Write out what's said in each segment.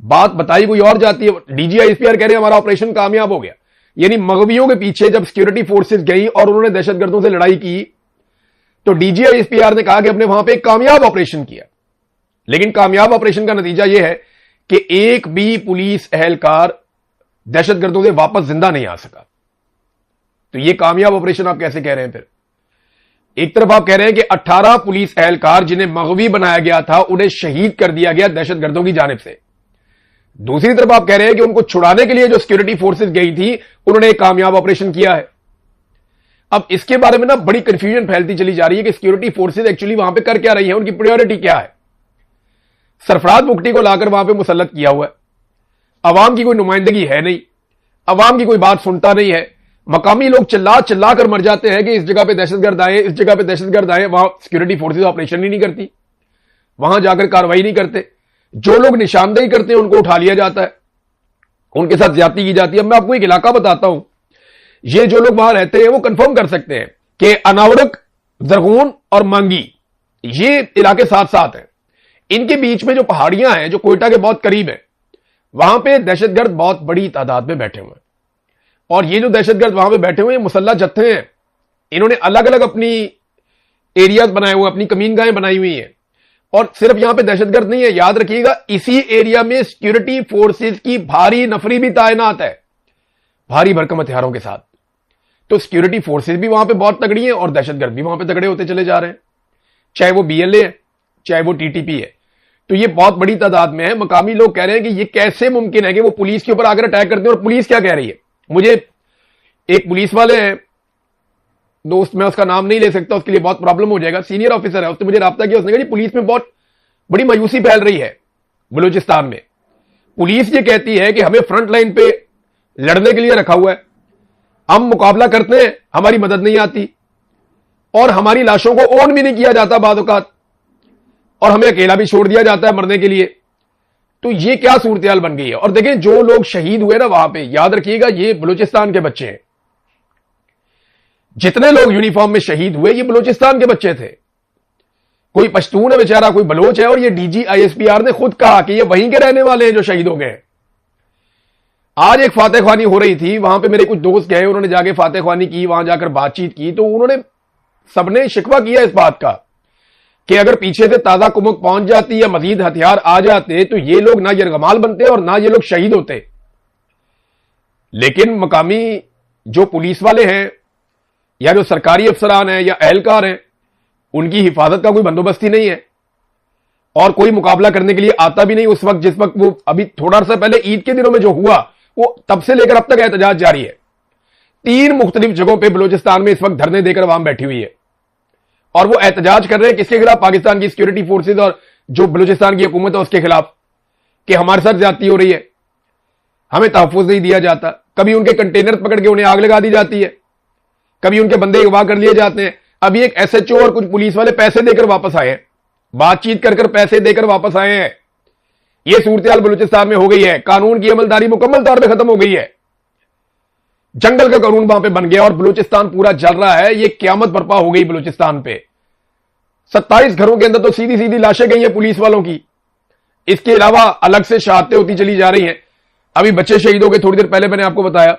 بات بتائی کوئی اور جاتی ہے. D G I S P R کہہ رہے ہیں ہمارا آپریشن کامیاب ہو گیا. یعنی مغویوں کے پیچھے جب سیکورٹی فورسز گئی اور انہوں نے دہشت گردوں سے لڑائی کی تو D G I S P R نے کہا کہ ہم نے وہاں پہ ایک کامیاب آپریشن کیا. لیکن کامیاب آپریشن کا نتیجہ یہ ہے کہ ایک بھی پولیس اہلکار دہشت گردوں سے واپس زندہ نہیں آ سکا. تو یہ کامیاب آپریشن آپ کیسے کہہ رہے ہیں؟ پھر ایک طرف آپ کہہ رہے ہیں کہ 18 پولیس اہلکار جنہیں مغوی بنایا گیا تھا انہیں شہید کر دیا گیا دہشت گردوں کی جانب سے. دوسری طرف آپ کہہ رہے ہیں کہ ان کو چھڑانے کے لیے جو سیکورٹی فورسز گئی تھی انہوں نے ایک کامیاب آپریشن کیا ہے. اب اس کے بارے میں نا بڑی کنفیوژن پھیلتی چلی جا رہی ہے کہ سیکورٹی فورسز ایکچولی وہاں پہ کر کیا رہی ہیں, ان کی پریورٹی کیا ہے. سرفراز بگٹی کو لا کر وہاں پہ مسلط کیا ہوا ہے, عوام کی کوئی نمائندگی ہے نہیں, عوام کی کوئی بات سنتا نہیں ہے. مقامی لوگ چلا چلا کر مر جاتے ہیں کہ اس جگہ پہ دہشت گرد آئے, اس جگہ پہ دہشت گرد آئے. وہاں سیکورٹی فورسز آپریشن ہی نہیں کرتی, وہاں جا کر کاروائی نہیں کرتے. جو لوگ نشاندہی کرتے ہیں ان کو اٹھا لیا جاتا ہے, ان کے ساتھ زیادتی کی جاتی ہے. اب میں آپ کو ایک علاقہ بتاتا ہوں, یہ جو لوگ وہاں رہتے ہیں وہ کنفرم کر سکتے ہیں کہ اناورک, زرغون اور مانگی یہ علاقے ساتھ ساتھ ہیں. ان کے بیچ میں جو پہاڑیاں ہیں جو کوئٹہ کے بہت قریب ہیں, وہاں پہ دہشت گرد بہت بڑی تعداد میں بیٹھے ہوئے ہیں. اور یہ جو دہشت گرد وہاں پہ بیٹھے ہوئے ہیں مسلح جتھے ہیں, انہوں نے الگ الگ اپنی ایریاز بنائے ہوئے, اپنی کمین گاہیں بنائی ہوئی ہیں. اور صرف یہاں پہ دہشت گرد نہیں ہے, یاد رکھیے گا اسی ایریا میں سیکورٹی فورسز کی بھاری نفری بھی تعینات ہے, بھاری بھرکم ہتھیاروں کے ساتھ. تو سیکورٹی فورسز بھی وہاں پہ بہت تگڑی ہیں اور دہشت گرد بھی وہاں پہ تگڑے ہوتے چلے جا رہے ہیں, چاہے وہ بی ایل اے ہے چاہے وہ ٹی ٹی پی ہے. تو یہ بہت بڑی تعداد میں ہے. مقامی لوگ کہہ رہے ہیں کہ یہ کیسے ممکن ہے کہ وہ پولیس کے اوپر آ کر اٹیک کرتے ہیں. اور پولیس کیا کہہ رہی ہے؟ مجھے ایک پولیس والے ہیں دوست, میں اس کا نام نہیں لے سکتا, اس کے لیے بہت پرابلم ہو جائے گا, سینئر آفیسر ہے, اس نے مجھے رابطہ کیا, اس نے کہا جی پولیس میں بہت بڑی مایوسی پھیل رہی ہے بلوچستان میں. پولیس یہ کہتی ہے کہ ہمیں فرنٹ لائن پہ لڑنے کے لیے رکھا ہوا ہے, ہم مقابلہ کرتے ہیں, ہماری مدد نہیں آتی اور ہماری لاشوں کو اون بھی نہیں کیا جاتا بعض اوقات, اور ہمیں اکیلا بھی چھوڑ دیا جاتا ہے مرنے کے لیے. تو یہ کیا صورتحال بن گئی ہے؟ اور دیکھیں جو لوگ شہید ہوئے نا وہاں پہ, یاد رکھیے گا یہ بلوچستان کے بچے ہیں. جتنے لوگ یونیفارم میں شہید ہوئے یہ بلوچستان کے بچے تھے. کوئی پشتون ہے بیچارہ, کوئی بلوچ ہے, اور یہ D G I S P R نے خود کہا کہ یہ وہیں کے رہنے والے ہیں جو شہید ہو گئے. آج ایک فاتح خوانی ہو رہی تھی, وہاں پہ میرے کچھ دوست گئے, انہوں نے جا کے فاتح خوانی کی, وہاں جا کر بات چیت کی, تو انہوں نے سب نے شکوہ کیا اس بات کا کہ اگر پیچھے سے تازہ کمک پہنچ جاتی یا مزید ہتھیار آ جاتے تو یہ لوگ نہ یرغمال بنتے اور نہ یہ لوگ شہید ہوتے. لیکن مقامی جو پولیس والے ہیں یا جو سرکاری افسران ہیں یا اہلکار ہیں, ان کی حفاظت کا کوئی بندوبست ہی نہیں ہے اور کوئی مقابلہ کرنے کے لیے آتا بھی نہیں اس وقت جس وقت وہ ابھی تھوڑا سا پہلے عید کے دنوں میں جو ہوا وہ تب سے لے کر اب تک احتجاج جاری ہے. 3 مختلف جگہوں پہ بلوچستان میں اس وقت دھرنے دے کر عوام بیٹھی ہوئی ہے اور وہ احتجاج کر رہے ہیں کس کے خلاف؟ پاکستان کی سیکورٹی فورسز اور جو بلوچستان کی حکومت ہے اس کے خلاف, کہ ہمارے ساتھ زیادتی ہو رہی ہے, ہمیں تحفظ نہیں دیا جاتا. کبھی ان کے کنٹینر پکڑ کے انہیں آگ لگا دی جاتی ہے, کبھی ان کے بندے اغوا کر لیے جاتے ہیں. ابھی ایک ایس ایچ او اور کچھ پولیس والے پیسے دے کر واپس آئے ہیں, بات چیت کر پیسے دے کر واپس آئے ہیں. یہ صورتحال بلوچستان میں ہو گئی ہے. قانون کی عملداری مکمل طور پہ ختم ہو گئی ہے, جنگل کا قانون وہاں پہ بن گیا اور بلوچستان پورا جل رہا ہے. یہ قیامت برپا ہو گئی بلوچستان پہ. 27 گھروں کے اندر تو سیدھی سیدھی لاشیں گئی ہیں پولیس والوں کی. اس کے علاوہ الگ سے شہادتیں ہوتی چلی جا رہی ہیں. ابھی بچے شہید ہو گئے تھوڑی دیر پہلے, میں نے آپ کو بتایا.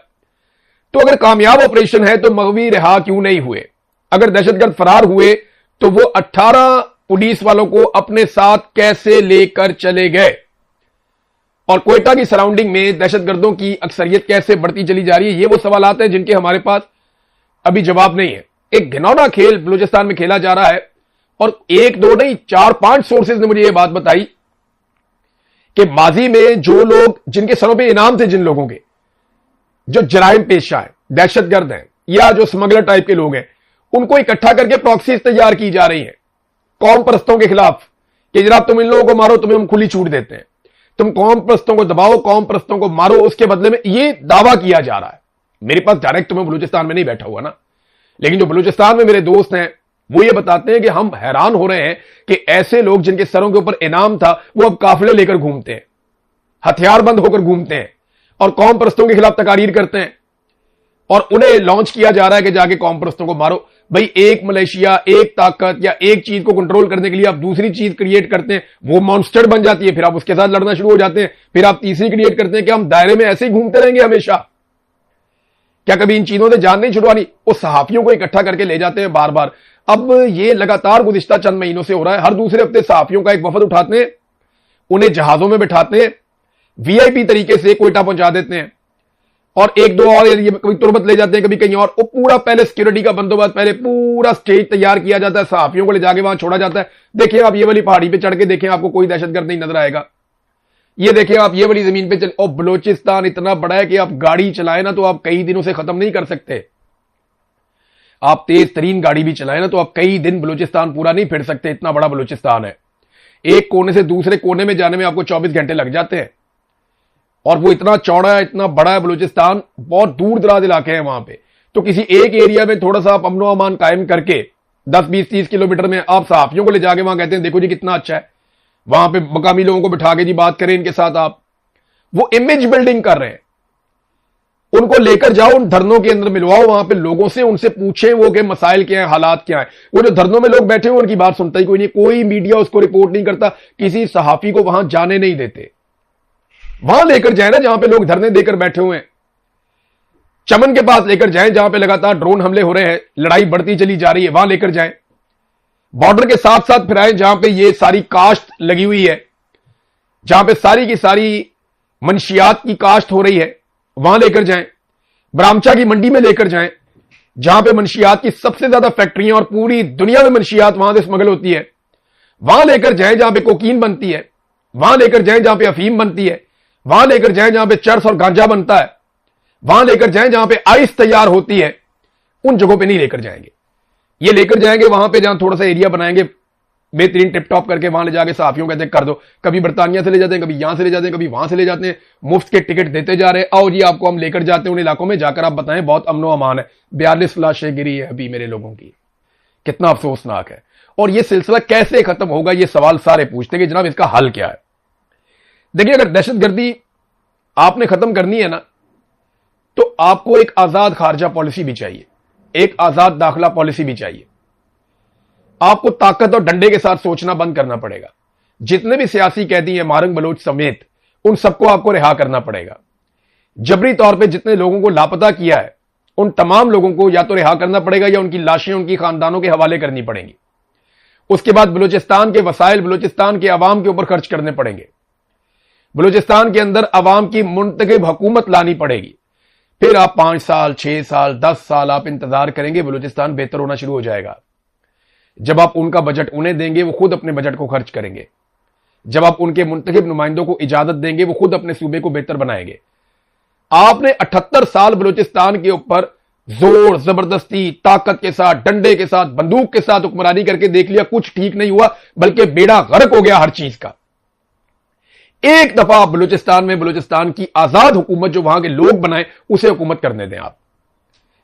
تو اگر کامیاب آپریشن ہے تو مغوی رہا کیوں نہیں ہوئے؟ اگر دہشت گرد فرار ہوئے تو وہ 18 پولیس والوں کو اپنے ساتھ کیسے لے کر چلے گئے؟ اور کوئٹہ کی سراؤنڈنگ میں دہشت گردوں کی اکثریت کیسے بڑھتی چلی جا رہی ہے؟ یہ وہ سوالات ہیں جن کے ہمارے پاس ابھی جواب نہیں ہے. ایک گھنونا کھیل بلوچستان میں کھیلا جا رہا ہے اور 1 2 نہیں 4 5 سورسز نے مجھے یہ بات بتائی کہ ماضی میں جو لوگ جن کے سروں پہ انعام تھے, جن لوگوں کے جو جرائم پیشہ ہیں, دہشت گرد ہیں یا جو سمگلر ٹائپ کے لوگ ہیں, ان کو اکٹھا کر کے پراکسیز تیار کی جا رہی ہیں قوم پرستوں کے خلاف کہ جناب تم ان لوگوں کو مارو, تمہیں ہم کھلی چھوٹ دیتے ہیں, تم قوم پرستوں کو دباؤ, قوم پرستوں کو مارو, اس کے بدلے میں یہ دعویٰ کیا جا رہا ہے. میرے پاس ڈائریکٹ تمہیں بلوچستان میں نہیں بیٹھا ہوا نا, لیکن جو بلوچستان میں میرے دوست ہیں وہ یہ بتاتے ہیں کہ ہم حیران ہو رہے ہیں کہ ایسے لوگ جن کے سروں کے اوپر انعام تھا وہ اب قافلے لے کر گھومتے ہیں, ہتھیار بند ہو کر گھومتے ہیں اور قوم پرستوں کے خلاف تقاریر کرتے ہیں, اور انہیں لانچ کیا جا رہا ہے کہ جا کے قوم پرستوں کو مارو. بھائی ایک ملیشیا، ایک طاقت یا ایک چیز کو کنٹرول کرنے کے لیے آپ دوسری چیز کریٹ کرتے ہیں، وہ مانسٹر بن جاتی ہے، پھر آپ اس کے ساتھ لڑنا شروع ہو جاتے ہیں، پھر آپ تیسری کریٹ کرتے ہیں کہ ہم دائرے میں ایسے ہی گھومتے رہیں گے ہمیشہ. کیا کبھی ان چیزوں سے جان نہیں چھڑوانی؟ وہ صحافیوں کو اکٹھا کر کے لے جاتے ہیں بار بار. اب یہ لگاتار گزشتہ چند مہینوں سے ہو رہا ہے. ہر دوسرے ہفتے صحافیوں کا ایک وفد اٹھاتے ہیں، انہیں جہازوں میں بٹھاتے ہیں، وی آئی پی طریقے سے کوئٹہ پہنچا دیتے ہیں، اور ایک دو اور کبھی تربت لے جاتے ہیں، کبھی کہیں اور. وہ پورا پہلے سیکورٹی کا بندوبست، پہلے پورا سٹیج تیار کیا جاتا ہے، صحافیوں کو لے جا کے وہاں چھوڑا جاتا ہے. دیکھیں آپ یہ والی پہاڑی پہ چڑھ کے دیکھیں، آپ کو کوئی دہشت گرد نہیں نظر آئے گا. یہ دیکھیں آپ یہ والی زمین پہ چل، اور بلوچستان اتنا بڑا ہے کہ آپ گاڑی چلائیں نا تو آپ کئی دنوں سے ختم نہیں کر سکتے. آپ تیز ترین گاڑی بھی چلائیں نا تو آپ کئی دن بلوچستان پورا نہیں پھر سکتے، اتنا بڑا بلوچستان ہے. ایک کونے سے دوسرے کونے میں جانے میں آپ کو 24 گھنٹے لگ جاتے ہیں، اور وہ اتنا چوڑا ہے، اتنا بڑا ہے بلوچستان، بہت دور دراز علاقے ہیں وہاں پہ. تو کسی ایک ایریا میں تھوڑا سا آپ امن و امان قائم کر کے 10 20 30 کلومیٹر میں آپ صحافیوں کو لے جا کے وہاں کہتے ہیں دیکھو جی کتنا اچھا ہے، وہاں پہ مقامی لوگوں کو بٹھا کے جی بات کریں ان کے ساتھ. آپ وہ امیج بلڈنگ کر رہے ہیں. ان کو لے کر جاؤ، ان دھرنوں کے اندر ملواؤ وہاں پہ لوگوں سے، ان سے پوچھیں وہ کہ مسائل کیا ہیں، حالات کیا ہیں. وہ جو دھرنوں میں لوگ بیٹھے ہوئے ان کی بات سنتا ہی کوئی نہیں، کوئی میڈیا اس کو رپورٹ نہیں کرتا، کسی صحافی کو وہاں جانے نہیں دیتے. وہاں لے کر جائیں نا جہاں پہ لوگ دھرنے دے کر بیٹھے ہوئے ہیں، چمن کے پاس لے کر جائیں جہاں پہ لگاتار ڈرون حملے ہو رہے ہیں، لڑائی بڑھتی چلی جا رہی ہے، وہاں لے کر جائیں. بارڈر کے ساتھ ساتھ پھر آئیں جہاں پہ یہ ساری کاشت لگی ہوئی ہے، جہاں پہ ساری کی ساری منشیات کی کاشت ہو رہی ہے، وہاں لے کر جائیں. برامچا کی منڈی میں لے کر جائیں جہاں پہ منشیات کی سب سے زیادہ فیکٹریاں اور پوری دنیا میں منشیات وہاں سے اسمگل ہوتی ہے. وہاں لے کر جائیں جہاں پہ کوکین بنتی ہے، وہاں لے کر جائیں جہاں پہ افیم بنتی ہے، وہاں لے کر جائیں جہاں پہ چرس اور گانجا بنتا ہے، وہاں لے کر جائیں جہاں پہ آئس تیار ہوتی ہے. ان جگہوں پہ نہیں لے کر جائیں گے. یہ لے کر جائیں گے وہاں پہ جہاں تھوڑا سا ایریا بنائیں گے بہترین ٹپ ٹاپ کر کے، وہاں لے جا کے صحافیوں کہتے ہیں کر دو. کبھی برطانیہ سے لے جاتے ہیں، کبھی یہاں سے لے جاتے ہیں، کبھی وہاں سے لے جاتے ہیں، مفت کے ٹکٹ دیتے جا رہے ہیں. آؤ جی آپ کو ہم لے کر جاتے ہیں ان علاقوں میں، جا کر آپ بتائیں بہت امن و امان ہے. 42 لاشیں گری ہے ابھی میرے لوگوں کی. کتنا افسوسناک ہے. اور یہ سلسلہ کیسے ختم ہوگا، یہ سوال سارے پوچھتے ہیں کہ جناب اس کا حل کیا ہے. دیکھیں اگر دہشت گردی آپ نے ختم کرنی ہے نا تو آپ کو ایک آزاد خارجہ پالیسی بھی چاہیے، ایک آزاد داخلہ پالیسی بھی چاہیے. آپ کو طاقت اور ڈنڈے کے ساتھ سوچنا بند کرنا پڑے گا. جتنے بھی سیاسی قیدی ہیں مارنگ بلوچ سمیت، ان سب کو آپ کو رہا کرنا پڑے گا. جبری طور پہ جتنے لوگوں کو لاپتہ کیا ہے ان تمام لوگوں کو یا تو رہا کرنا پڑے گا یا ان کی لاشیں ان کی خاندانوں کے حوالے کرنی پڑیں گی. اس کے بعد بلوچستان کے وسائل بلوچستان کے عوام کے اوپر خرچ کرنے پڑیں گے. بلوچستان کے اندر عوام کی منتخب حکومت لانی پڑے گی. پھر آپ 5 سال 6 سال 10 سال آپ انتظار کریں گے، بلوچستان بہتر ہونا شروع ہو جائے گا. جب آپ ان کا بجٹ انہیں دیں گے وہ خود اپنے بجٹ کو خرچ کریں گے. جب آپ ان کے منتخب نمائندوں کو اجازت دیں گے وہ خود اپنے صوبے کو بہتر بنائیں گے. آپ نے 78 سال بلوچستان کے اوپر زور زبردستی طاقت کے ساتھ ڈنڈے کے ساتھ بندوق کے ساتھ حکمرانی کر کے دیکھ لیا، کچھ ٹھیک نہیں ہوا، بلکہ بیڑا غرق ہو گیا ہر چیز کا. ایک دفعہ بلوچستان میں بلوچستان کی آزاد حکومت جو وہاں کے لوگ بنائیں اسے حکومت کرنے دیں. آپ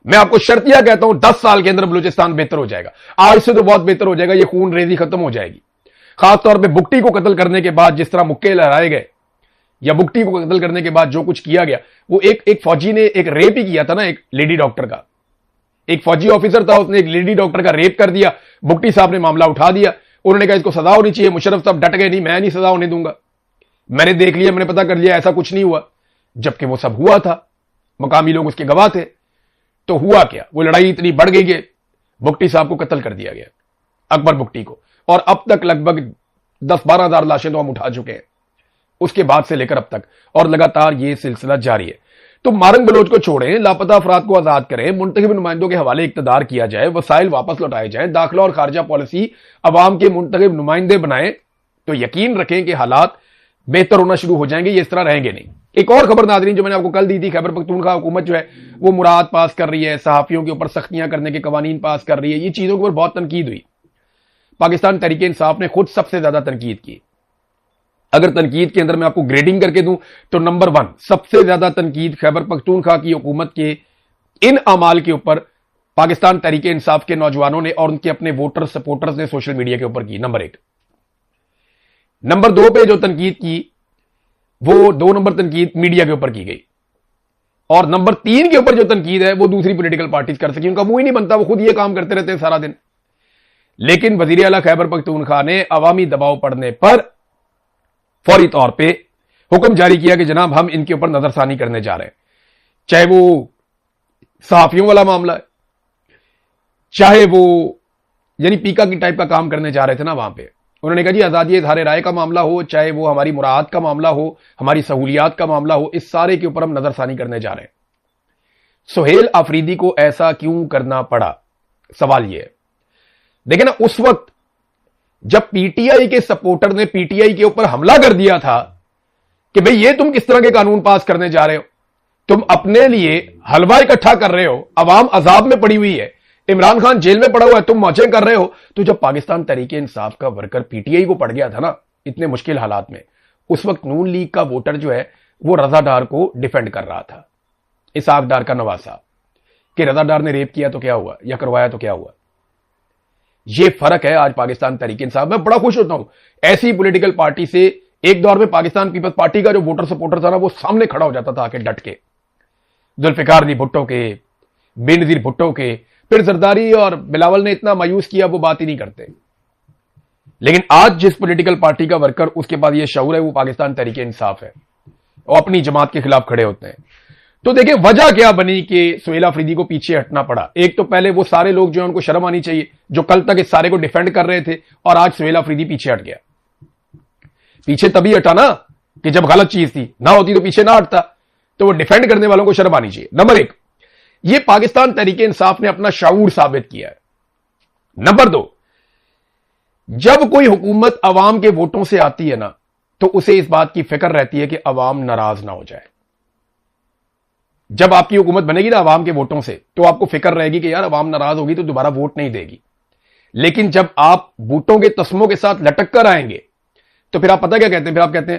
میں آپ کو شرطیہ کہتا ہوں 10 سال کے اندر بلوچستان بہتر ہو جائے گا. آج سے تو بہت بہتر ہو جائے گا. یہ خون ریزی ختم ہو جائے گی. خاص طور پہ بگٹی کو قتل کرنے کے بعد جس طرح مکے لہرائے گئے، یا بگٹی کو قتل کرنے کے بعد جو کچھ کیا گیا، وہ ایک فوجی نے ایک ریپ ہی کیا تھا نا، ایک لیڈی ڈاکٹر کا. ایک فوجی آفیسر تھا، اس نے ایک لیڈی ڈاکٹر کا ریپ کر دیا. بگٹی صاحب نے معاملہ اٹھا دیا. انہوں نے کہا اس کو سزا ہونی چاہیے. مشرف صاحب ڈٹ گئے، نہیں میں نہیں سزا ہونے دوں گا، میں نے دیکھ لیا، میں نے پتا کر لیا ایسا کچھ نہیں ہوا. جبکہ وہ سب ہوا تھا، مقامی لوگ اس کے گواہ تھے. تو ہوا کیا، وہ لڑائی اتنی بڑھ گئی کہ بگٹی صاحب کو قتل کر دیا گیا، اکبر بگٹی کو. اور اب تک لگ بھگ 10-12 ہزار لاشیں تو ہم اٹھا چکے ہیں اس کے بعد سے لے کر اب تک، اور لگاتار یہ سلسلہ جاری ہے. تو مارنگ بلوچ کو چھوڑیں، لاپتہ افراد کو آزاد کریں، منتخب نمائندوں کے حوالے اقتدار کیا جائے، وسائل واپس لوٹائے جائیں، داخلہ اور خارجہ پالیسی عوام کے منتخب نمائندے بنائیں، تو یقین رکھیں کہ حالات بہتر ہونا شروع ہو جائیں گے. یہ اس طرح رہیں گے نہیں. ایک اور خبر ناظرین جو میں نے آپ کو کل دی تھی، خیبر پختونخوا حکومت جو ہے وہ مراد پاس کر رہی ہے، صحافیوں کے اوپر سختیاں کرنے کے قوانین پاس کر رہی ہے. یہ چیزوں کے اوپر بہت تنقید ہوئی. پاکستان تحریک انصاف نے خود سب سے زیادہ تنقید کی. اگر تنقید کے اندر میں آپ کو گریڈنگ کر کے دوں تو نمبر 1 سب سے زیادہ تنقید خیبر پختونخوا کی حکومت کے ان اعمال کے اوپر پاکستان تحریک انصاف کے نوجوانوں نے اور ان کے اپنے ووٹر سپورٹرز نے سوشل میڈیا کے اوپر کی. نمبر 1. نمبر 2 پہ جو تنقید کی، وہ 2 نمبر تنقید میڈیا کے اوپر کی گئی. اور نمبر 3 کے اوپر جو تنقید ہے وہ دوسری پولیٹیکل پارٹیز کر سکی. ان کا منہ ہی نہیں بنتا, وہ خود یہ کام کرتے رہتے ہیں سارا دن. لیکن وزیر اعلیٰ خیبر پختونخوا نے عوامی دباؤ پڑنے پر فوری طور پہ حکم جاری کیا کہ جناب ہم ان کے اوپر نظر ثانی کرنے جا رہے ہیں. چاہے وہ صحافیوں والا معاملہ ہے, چاہے وہ یعنی پیکا کی ٹائپ کا کام کرنے جا رہے تھے نا وہاں پہ. انہوں نے کہا جی آزادی اظہار رائے کا معاملہ ہو, چاہے وہ ہماری مراعات کا معاملہ ہو, ہماری سہولیات کا معاملہ ہو, اس سارے کے اوپر ہم نظر ثانی کرنے جا رہے ہیں. سہیل آفریدی کو ایسا کیوں کرنا پڑا؟ سوال یہ ہے. دیکھیں نا, اس وقت جب پی ٹی آئی کے سپورٹر نے پی ٹی آئی کے اوپر حملہ کر دیا تھا کہ بھئی یہ تم کس طرح کے قانون پاس کرنے جا رہے ہو, تم اپنے لیے حلوہ اکٹھا کر رہے ہو, عوام عذاب میں پڑی ہوئی ہے, عمران خان جیل میں پڑا ہوا ہے, تم موچیں کر رہے ہو. تو جب پاکستان تحریک انصاف کا ورکر پی ٹی آئی کو پڑ گیا تھا نا اتنے مشکل حالات میں, اس وقت نون لیگ کا ووٹر جو ہے وہ رضا ڈار کو ڈیفینڈ کر رہا تھا, اسحاق ڈار کا نواز صاحب, کہ رضا ڈار نے ریپ کیا تو کیا ہوا, یا کروایا تو کیا ہوا. یہ فرق ہے آج پاکستان تحریک انصاف. میں بڑا خوش ہوتا ہوں ایسی پولیٹیکل پارٹی سے. ایک دور میں پاکستان پیپلز پارٹی کا جو ووٹر سپورٹر تھا نا وہ سامنے کھڑا ہو جاتا تھا آ کے ڈٹ کے, ذوالفقار علی بھٹو کے, بے نظیر بھٹو کے. پھر زرداری اور بلاول نے اتنا مایوس کیا وہ بات ہی نہیں کرتے. لیکن آج جس پولیٹیکل پارٹی کا ورکر اس کے پاس یہ شعور ہے وہ پاکستان تحریک انصاف ہے, اور اپنی جماعت کے خلاف کھڑے ہوتے ہیں. تو دیکھیں وجہ کیا بنی کہ سہیل آفریدی کو پیچھے ہٹنا پڑا. ایک تو پہلے وہ سارے لوگ جو ہیں ان کو شرم آنی چاہیے جو کل تک اس سارے کو ڈیفینڈ کر رہے تھے, اور آج سہیل آفریدی پیچھے ہٹ گیا. پیچھے تبھی ہٹا نا کہ جب غلط چیز تھی, نہ ہوتی تو پیچھے نہ ہٹتا. تو وہ ڈیفینڈ کرنے والوں کو شرم آنی چاہیے. نمبر 1, یہ پاکستان تحریک انصاف نے اپنا شعور ثابت کیا ہے. نمبر 2, جب کوئی حکومت عوام کے ووٹوں سے آتی ہے نا تو اسے اس بات کی فکر رہتی ہے کہ عوام ناراض نہ ہو جائے. جب آپ کی حکومت بنے گی نا عوام کے ووٹوں سے تو آپ کو فکر رہے گی کہ یار عوام ناراض ہوگی تو دوبارہ ووٹ نہیں دے گی. لیکن جب آپ بوٹوں کے تسموں کے ساتھ لٹک کر آئیں گے تو پھر آپ پتہ کیا کہتے ہیں, پھر آپ کہتے ہیں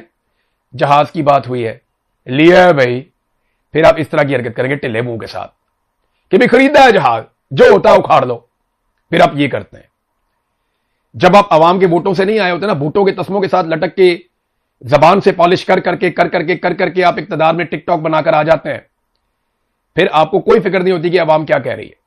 جہاز کی بات ہوئی ہے, لیا ہے بھائی. پھر آپ اس طرح کی حرکت کریں گے ٹلے منہ کے ساتھ کہ بھی خریدا ہے جہاز, جو ہوتا ہے اکھاڑ لو. پھر آپ یہ کرتے ہیں. جب آپ عوام کے ووٹوں سے نہیں آئے ہوتے نا, بوٹوں کے تسموں کے ساتھ لٹک کے زبان سے پالش کر کر کے آپ اقتدار میں ٹک ٹاک بنا کر آ جاتے ہیں. پھر آپ کو کوئی فکر نہیں ہوتی کہ عوام کیا کہہ رہی ہے.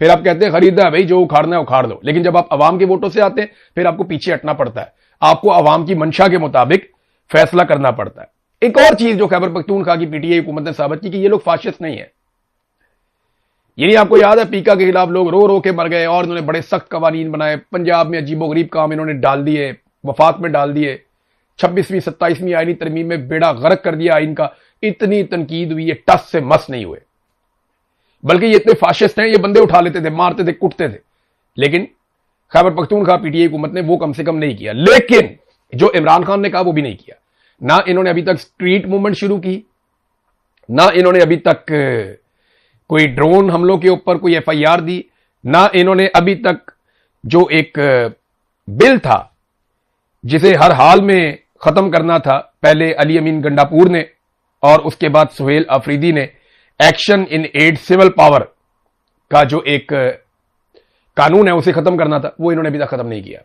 پھر آپ کہتے ہیں خریدا ہے بھائی, جو اکھاڑنا ہے اکھاڑ دو. لیکن جب آپ عوام کے ووٹوں سے آتے ہیں پھر آپ کو پیچھے ہٹنا پڑتا ہے, آپ کو عوام کی منشا کے مطابق فیصلہ کرنا پڑتا ہے. ایک اور چیز جو خیبر پختونخوا کی پی ٹی آئی حکومت نے ثابت کی کہ یہ لوگ فاشسٹ نہیں ہیں. یعنی آپ کو یاد ہے پیکا کے خلاف لوگ رو رو کے مر گئے اور انہوں نے بڑے سخت قوانین بنائے. پنجاب میں عجیب و غریب کام انہوں نے ڈال دیے, وفاق میں ڈال دیے, 26ویں 27ویں آئینی ترمیم میں بیڑا غرق کر دیا آئین کا. اتنی تنقید ہوئی, یہ ٹس سے مس نہیں ہوئے, بلکہ یہ اتنے فاشسٹ ہیں, یہ بندے اٹھا لیتے تھے, مارتے تھے, کٹتے تھے. لیکن Khyber Pakhtunkhwa P T I حکومت نے وہ کم سے کم نہیں کیا. لیکن جو عمران خان نے کہا وہ بھی نہیں کیا. نہ انہوں نے ابھی تک اسٹریٹ موومنٹ شروع کی, نہ انہوں نے ابھی تک کوئی ڈرون حملوں کے اوپر کوئی ایف آئی آر دی, نہ انہوں نے ابھی تک جو ایک بل تھا جسے ہر حال میں ختم کرنا تھا, پہلے علی امین گنڈاپور نے اور اس کے بعد سہیل آفریدی نے, action in add civil power کا جو ایک قانون ہے اسے ختم کرنا تھا, وہ انہوں نے ابھی تک ختم نہیں کیا.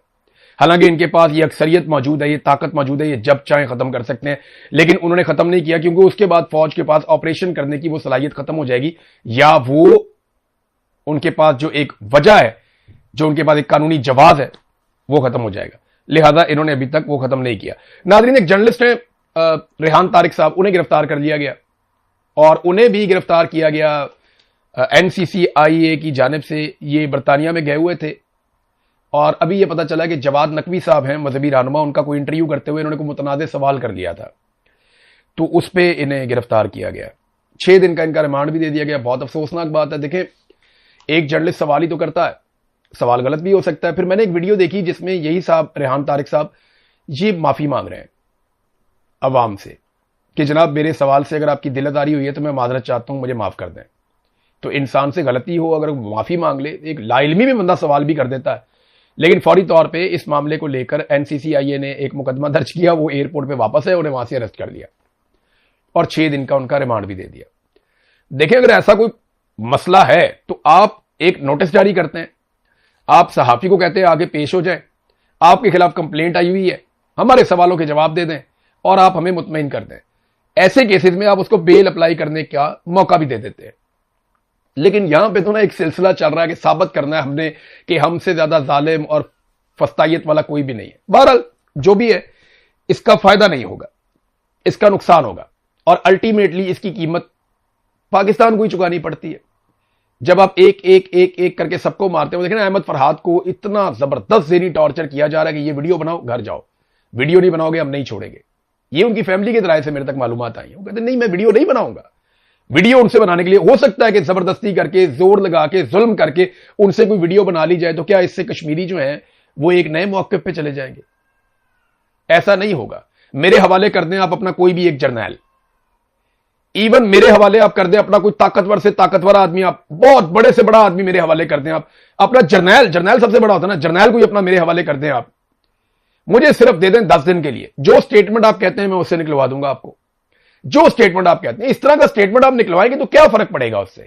حالانکہ ان کے پاس یہ اکثریت موجود ہے, یہ طاقت موجود ہے, یہ جب چاہیں ختم کر سکتے ہیں. لیکن انہوں نے ختم نہیں کیا کیونکہ اس کے بعد فوج کے پاس آپریشن کرنے کی وہ صلاحیت ختم ہو جائے گی, یا وہ ان کے پاس جو ایک وجہ ہے, جو ان کے پاس ایک قانونی جواز ہے, وہ ختم ہو جائے گا. لہذا انہوں نے ابھی تک وہ ختم نہیں کیا. ناظرین, ایک جرنلسٹ ہیں ریحان طارق صاحب, انہیں گرفتار کر لیا گیا, اور انہیں بھی گرفتار کیا گیا این سی سی آئی اے کی جانب سے. یہ برطانیہ میں گئے ہوئے تھے, اور ابھی یہ پتا چلا کہ جواد نقوی صاحب ہیں مذہبی رہنما, ان کا کوئی انٹرویو کرتے ہوئے انہوں نے کوئی متنازع سوال کر لیا تھا, تو اس پہ انہیں گرفتار کیا گیا. 6 دن کا ان کا ریمانڈ بھی دے دیا گیا. بہت افسوسناک بات ہے. دیکھیں, ایک جرنلسٹ سوال ہی تو کرتا ہے, سوال غلط بھی ہو سکتا ہے. پھر میں نے ایک ویڈیو دیکھی جس میں یہی صاحب ریحان طارق صاحب یہ معافی مانگ رہے ہیں عوام سے کہ جناب میرے سوال سے اگر آپ کی دل آزاری ہوئی ہے تو میں معذرت چاہتا ہوں, مجھے معاف کر دیں. تو انسان سے غلطی ہو, اگر معافی مانگ لے, ایک لا علمی میں بندہ سوال بھی کر دیتا ہے. لیکن فوری طور پہ اس معاملے کو لے کر این سی سی آئی اے نے ایک مقدمہ درج کیا, وہ ایئرپورٹ پہ واپس ہے, انہیں وہاں سے اریسٹ کر لیا اور 6 دن کا ان کا ریمانڈ بھی دے دیا. دیکھیں, اگر ایسا کوئی مسئلہ ہے تو آپ ایک نوٹس جاری کرتے ہیں, آپ صحافی کو کہتے ہیں آگے پیش ہو جائیں, آپ کے خلاف کمپلینٹ آئی ہوئی ہے, ہمارے سوالوں کے جواب دے دیں اور آپ ہمیں مطمئن کر دیں. ایسے کیسز میں آپ اس کو بیل اپلائی کرنے کا موقع بھی دے دیتے ہیں. لیکن یہاں پہ تو نا ایک سلسلہ چل رہا ہے کہ ثابت کرنا ہے ہم نے کہ ہم سے زیادہ ظالم اور فستائیت والا کوئی بھی نہیں ہے. بہرحال جو بھی ہے اس کا فائدہ نہیں ہوگا, اس کا نقصان ہوگا, اور الٹیمیٹلی اس کی قیمت پاکستان کو ہی چکانی پڑتی ہے. جب آپ ایک ایک ایک ایک کر کے سب کو مارتے ہو, دیکھیں نا احمد فرحاد کو اتنا زبردست ذہنی ٹارچر کیا جا رہا ہے کہ یہ ویڈیو بناؤ گھر جاؤ, ویڈیو نہیں بناؤ گے ہم نہیں چھوڑیں گے. یہ ان کی فیملی کے ذرائع سے میرے تک معلومات آئی ہیں. وہ کہتے ہیں نہیں میں ویڈیو نہیں بناؤں گا. ویڈیو ان سے بنانے کے لیے ہو سکتا ہے کہ زبردستی کر کے, زور لگا کے, ظلم کر کے ان سے کوئی ویڈیو بنا لی جائے, تو کیا اس سے کشمیری جو ہیں وہ ایک نئے موقف پہ چلے جائیں گے؟ ایسا نہیں ہوگا. میرے حوالے کر دیں آپ اپنا کوئی بھی ایک جرنیل, ایون میرے حوالے آپ کر دیں اپنا کوئی طاقتور سے طاقتور آدمی, آپ بہت بڑے سے بڑا آدمی میرے حوالے کر دیں آپ اپنا جرنیل سب سے بڑا ہوتا ہے نا, جرنیل کوئی اپنا میرے حوالے کر دیں آپ, مجھے صرف دے دیں 10 دن کے لیے. جو سٹیٹمنٹ آپ کہتے ہیں میں اس سے نکلوا دوں گا آپ کو. جو سٹیٹمنٹ آپ کہتے ہیں اس طرح کا سٹیٹمنٹ آپ نکلوائیں گے تو کیا فرق پڑے گا اس سے؟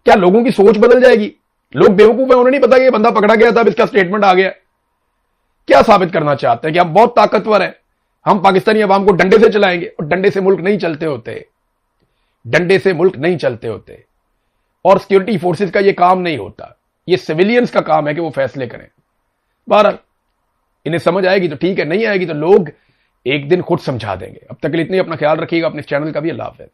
کیا لوگوں کی سوچ بدل جائے گی؟ لوگ بیوقوف ہیں, انہیں نہیں پتا کہ یہ بندہ پکڑا گیا تھا اب اس کا سٹیٹمنٹ آ گیا. کیا ثابت کرنا چاہتے ہیں کہ ہم بہت طاقتور ہیں, ہم پاکستانی عوام کو ڈنڈے سے چلائیں گے؟ اور ڈنڈے سے ملک نہیں چلتے ہوتے, ڈنڈے سے ملک نہیں چلتے ہوتے. اور سیکورٹی فورسز کا یہ کام نہیں ہوتا, یہ سویلینز کا کام ہے کہ وہ فیصلے کریں. بہرحال انہیں سمجھ آئے گی تو ٹھیک ہے, نہیں آئے گی تو لوگ ایک دن خود سمجھا دیں گے. اب تک کے لیے اتنی, اپنا خیال رکھیے گا, اپنے چینل کا بھی. اللہ حافظ.